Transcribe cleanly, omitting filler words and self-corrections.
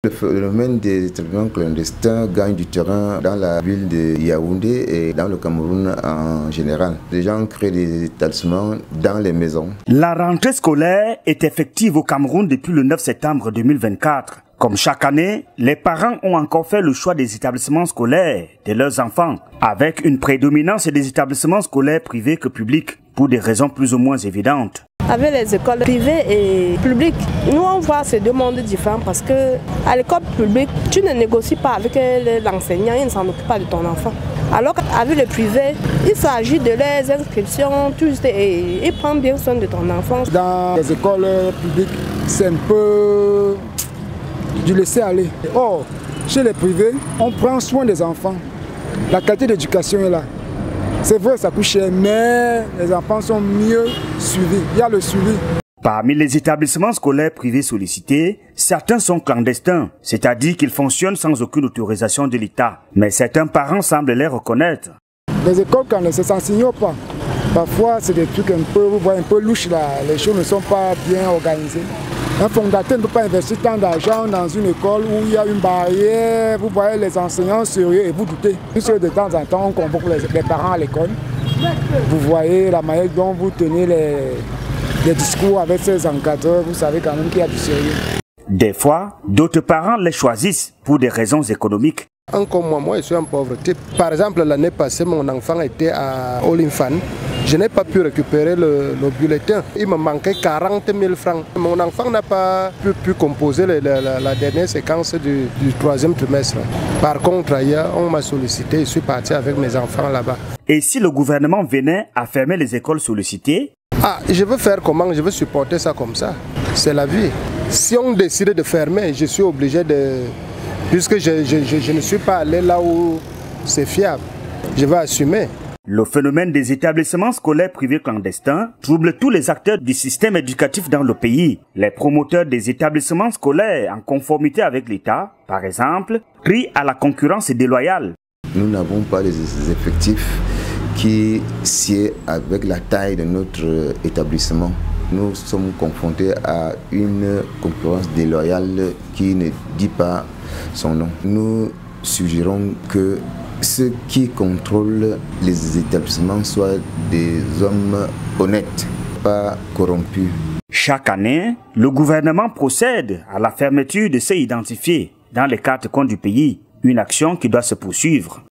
Le phénomène des établissements clandestins gagne du terrain dans la ville de Yaoundé et dans le Cameroun en général. Les gens créent des établissements dans les maisons. La rentrée scolaire est effective au Cameroun depuis le 9 septembre 2024. Comme chaque année, les parents ont encore fait le choix des établissements scolaires de leurs enfants, avec une prédominance des établissements scolaires privés que publics, pour des raisons plus ou moins évidentes. Avec les écoles privées et publiques, nous on voit ces deux mondes différents parce que à l'école publique, tu ne négocies pas avec l'enseignant, il ne s'en occupe pas de ton enfant. Alors qu'avec le privé, il s'agit de les inscriptions, et il prend bien soin de ton enfant. Dans les écoles publiques, c'est un peu du laisser aller. Or, chez les privés, on prend soin des enfants. La qualité d'éducation est là. C'est vrai, ça coûte cher, mais les enfants sont mieux suivis. Il y a le suivi. Parmi les établissements scolaires privés sollicités, certains sont clandestins, c'est-à-dire qu'ils fonctionnent sans aucune autorisation de l'État. Mais certains parents semblent les reconnaître. Les écoles clandestines, ça ne signale pas. Parfois, c'est des trucs un peu louches là. Les choses ne sont pas bien organisées. Un fondateur ne peut pas investir tant d'argent dans une école où il y a une barrière, vous voyez les enseignants sérieux et vous doutez. Puisque de temps en temps, on convoque les parents à l'école. Vous voyez la manière dont vous tenez les discours avec ces encadreurs, vous savez quand même qu'il y a du sérieux. Des fois, d'autres parents les choisissent pour des raisons économiques. Encore moi, je suis un pauvre type. Par exemple, l'année passée, mon enfant était à Olinfan. Je n'ai pas pu récupérer le bulletin. Il me manquait 40 000 francs. Mon enfant n'a pas pu composer la dernière séquence du troisième trimestre. Par contre, ailleurs, on m'a sollicité. Je suis parti avec mes enfants là-bas. Et si le gouvernement venait à fermer les écoles sollicitées? Je veux faire comment? Je veux supporter ça comme ça. C'est la vie. Si on décide de fermer, je suis obligé de... Puisque je ne suis pas allé là où c'est fiable. Je vais assumer. Le phénomène des établissements scolaires privés clandestins trouble tous les acteurs du système éducatif dans le pays. Les promoteurs des établissements scolaires en conformité avec l'État, par exemple, crient à la concurrence déloyale. Nous n'avons pas les effectifs qui sied avec la taille de notre établissement. Nous sommes confrontés à une concurrence déloyale qui ne dit pas son nom. Nous suggérons que ceux qui contrôlent les établissements soient des hommes honnêtes, pas corrompus. Chaque année, le gouvernement procède à la fermeture de ceux identifiés dans les 4 coins du pays, une action qui doit se poursuivre.